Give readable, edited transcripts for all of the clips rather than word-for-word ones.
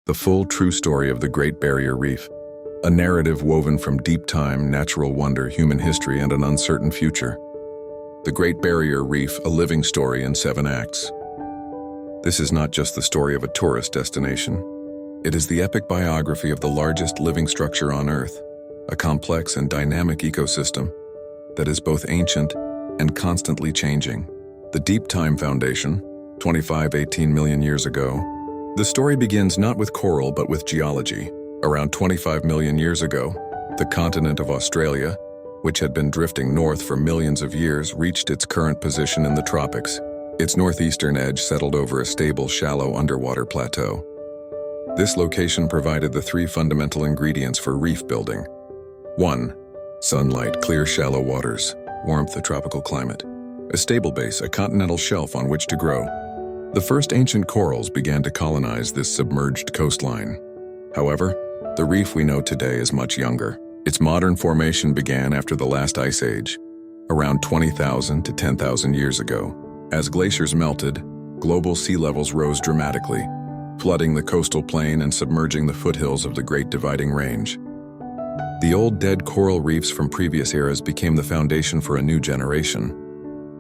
the full true story of the Great Barrier Reef, a narrative woven from deep time, natural wonder, human history, and an uncertain future. The Great Barrier Reef, a living story in 7 acts. This is not just the story of a tourist destination. It is the epic biography of the largest living structure on Earth, a complex and dynamic ecosystem that is both ancient and constantly changing. The Deep Time Foundation, 18 million years ago. The story begins not with coral but with geology. Around 25 million years ago, the continent of Australia, which had been drifting north for millions of years, reached its current position in the tropics. Its northeastern edge settled over a stable, shallow underwater plateau. This location provided the 3 fundamental ingredients for reef building. 1. Sunlight, clear, shallow waters, warmth, a tropical climate. A stable base, a continental shelf on which to grow. The first ancient corals began to colonize this submerged coastline. However, the reef we know today is much younger. Its modern formation began after the last ice age, around 20,000 to 10,000 years ago. As glaciers melted, global sea levels rose dramatically, flooding the coastal plain and submerging the foothills of the Great Dividing Range. The old dead coral reefs from previous eras became the foundation for a new generation.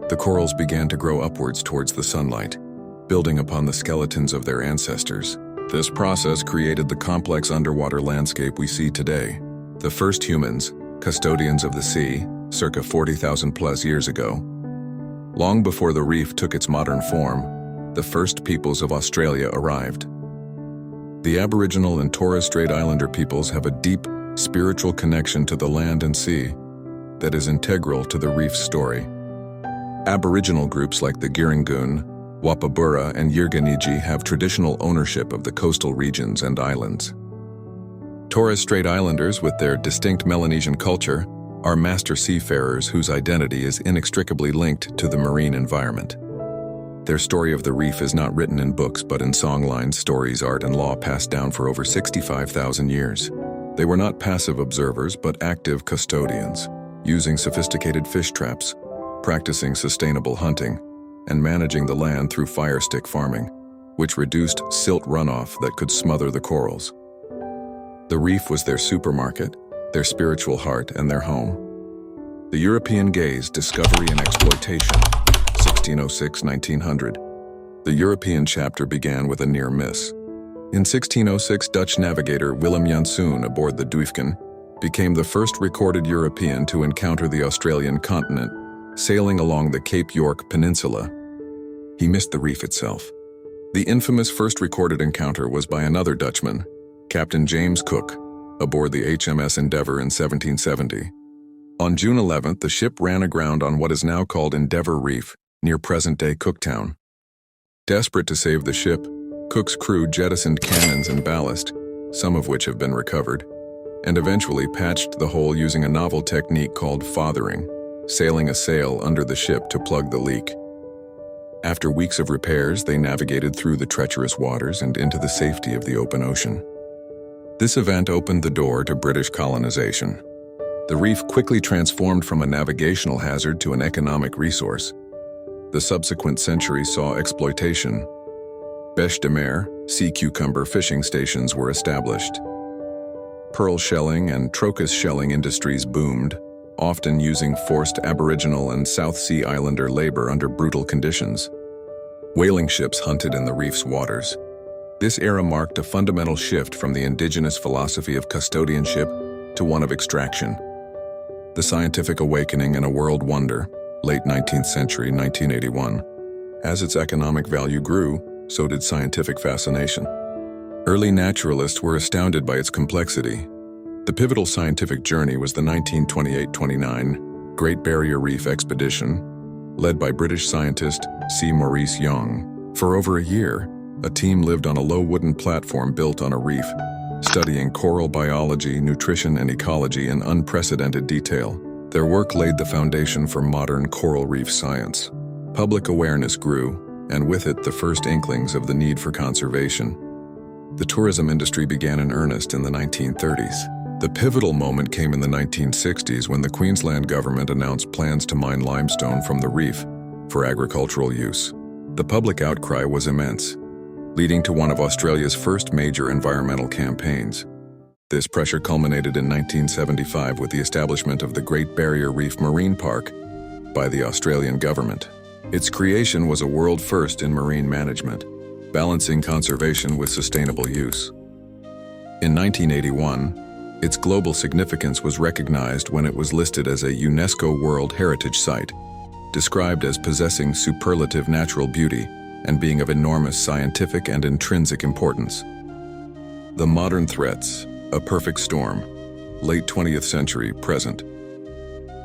The corals began to grow upwards towards the sunlight, building upon the skeletons of their ancestors. This process created the complex underwater landscape we see today. The first humans, custodians of the sea, circa 40,000 plus years ago. Long before the reef took its modern form, the first peoples of Australia arrived. The Aboriginal and Torres Strait Islander peoples have a deep, spiritual connection to the land and sea that is integral to the reef's story. Aboriginal groups like the Giringoon, Wapabura, and Yirganiji have traditional ownership of the coastal regions and islands. Torres Strait Islanders, with their distinct Melanesian culture, are master seafarers whose identity is inextricably linked to the marine environment. Their story of the reef is not written in books but in songlines, stories, art, and law passed down for over 65,000 years. They were not passive observers but active custodians, using sophisticated fish traps, practicing sustainable hunting, and managing the land through fire stick farming, which reduced silt runoff that could smother the corals. The reef was their supermarket, their spiritual heart, and their home. The European gaze, discovery and exploitation, 1606-1900. The European chapter began with a near miss. In 1606, Dutch navigator Willem Janszoon aboard the Duifken became the first recorded European to encounter the Australian continent, sailing along the Cape York Peninsula. He missed the reef itself. The infamous first recorded encounter was by another Dutchman, Captain James Cook, aboard the HMS Endeavour in 1770. On June 11th, the ship ran aground on what is now called Endeavour Reef, near present-day Cooktown. Desperate to save the ship, Cook's crew jettisoned cannons and ballast, some of which have been recovered, and eventually patched the hole using a novel technique called fathering, sailing a sail under the ship to plug the leak. After weeks of repairs, they navigated through the treacherous waters and into the safety of the open ocean. This event opened the door to British colonization. The reef quickly transformed from a navigational hazard to an economic resource. The subsequent centuries saw exploitation. Bêche de mer, sea cucumber fishing stations were established. Pearl shelling and trocus shelling industries boomed, often using forced Aboriginal and South Sea Islander labor under brutal conditions. Whaling ships hunted in the reef's waters. This era marked a fundamental shift from the indigenous philosophy of custodianship to one of extraction. The scientific awakening and a world wonder, late 19th century, 1981. As its economic value grew, so did scientific fascination. Early naturalists were astounded by its complexity. The pivotal scientific journey was the 1928-29 Great Barrier Reef expedition, led by British scientist C. Maurice Young. For over a year, a team lived on a low wooden platform built on a reef, studying coral biology, nutrition, and ecology in unprecedented detail. Their work laid the foundation for modern coral reef science. Public awareness grew, and with it the first inklings of the need for conservation. The tourism industry began in earnest in the 1930s. The pivotal moment came in the 1960s when the Queensland government announced plans to mine limestone from the reef for agricultural use. The public outcry was immense. leading to one of Australia's first major environmental campaigns. This pressure culminated in 1975 with the establishment of the Great Barrier Reef Marine Park by the Australian government. Its creation was a world first in marine management, balancing conservation with sustainable use. In 1981, its global significance was recognized when it was listed as a UNESCO World Heritage Site, described as possessing superlative natural beauty and being of enormous scientific and intrinsic importance. The modern threats, a perfect storm, late 20th century, present.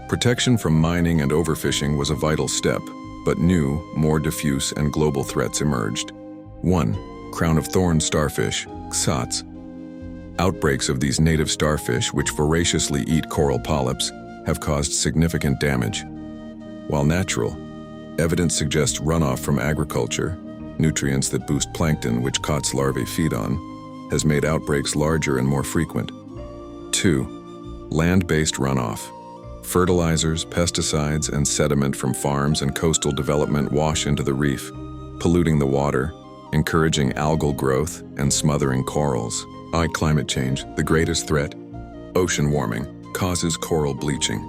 Protection from mining and overfishing was a vital step, but new, more diffuse and global threats emerged. 1. Crown of thorns starfish, XOTS. Outbreaks of these native starfish, which voraciously eat coral polyps, have caused significant damage. While natural, evidence suggests runoff from agriculture, nutrients that boost plankton which COTS larvae feed on, has made outbreaks larger and more frequent. 2. Land-based runoff. Fertilizers, pesticides, and sediment from farms and coastal development wash into the reef, polluting the water, encouraging algal growth, and smothering corals. Climate change, the greatest threat. Ocean warming causes coral bleaching.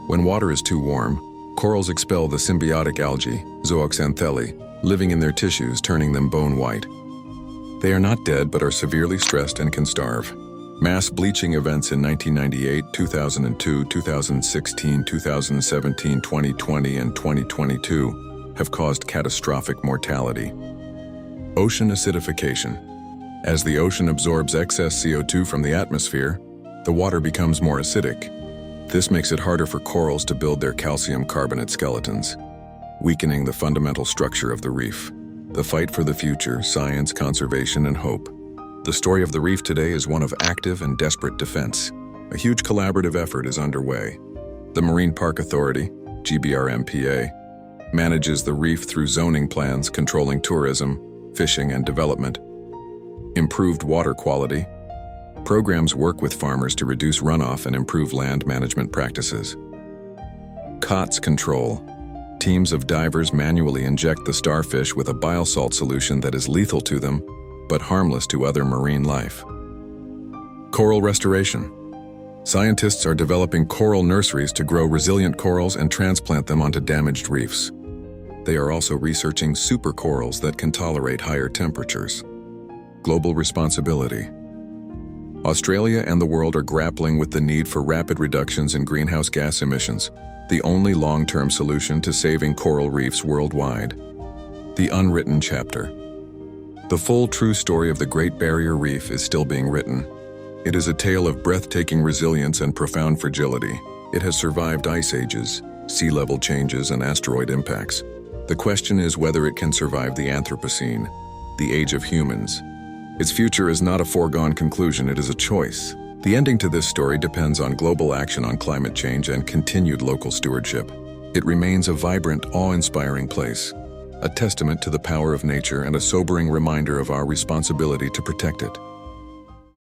When water is too warm, corals expel the symbiotic algae, zooxanthellae, living in their tissues, turning them bone white. They are not dead but are severely stressed and can starve. Mass bleaching events in 1998, 2002, 2016, 2017, 2020, and 2022 have caused catastrophic mortality. Ocean acidification. As the ocean absorbs excess CO2 from the atmosphere, the water becomes more acidic. This makes it harder for corals to build their calcium carbonate skeletons, weakening the fundamental structure of the reef. The fight for the future, science, conservation, and hope. The story of the reef today is one of active and desperate defense. A huge collaborative effort is underway. The Marine Park Authority, GBRMPA, manages the reef through zoning plans controlling tourism, fishing, and development. Improved water quality. Programs work with farmers to reduce runoff and improve land management practices. COTS control. Teams of divers manually inject the starfish with a bile salt solution that is lethal to them, but harmless to other marine life. Coral restoration. Scientists are developing coral nurseries to grow resilient corals and transplant them onto damaged reefs. They are also researching supercorals that can tolerate higher temperatures. Global responsibility. Australia and the world are grappling with the need for rapid reductions in greenhouse gas emissions, the only long-term solution to saving coral reefs worldwide. The unwritten chapter. The full true story of the Great Barrier Reef is still being written. It is a tale of breathtaking resilience and profound fragility. It has survived ice ages, sea level changes, and asteroid impacts. The question is whether it can survive the Anthropocene, the age of humans. Its future is not a foregone conclusion, it is a choice. The ending to this story depends on global action on climate change and continued local stewardship. It remains a vibrant, awe-inspiring place, a testament to the power of nature and a sobering reminder of our responsibility to protect it.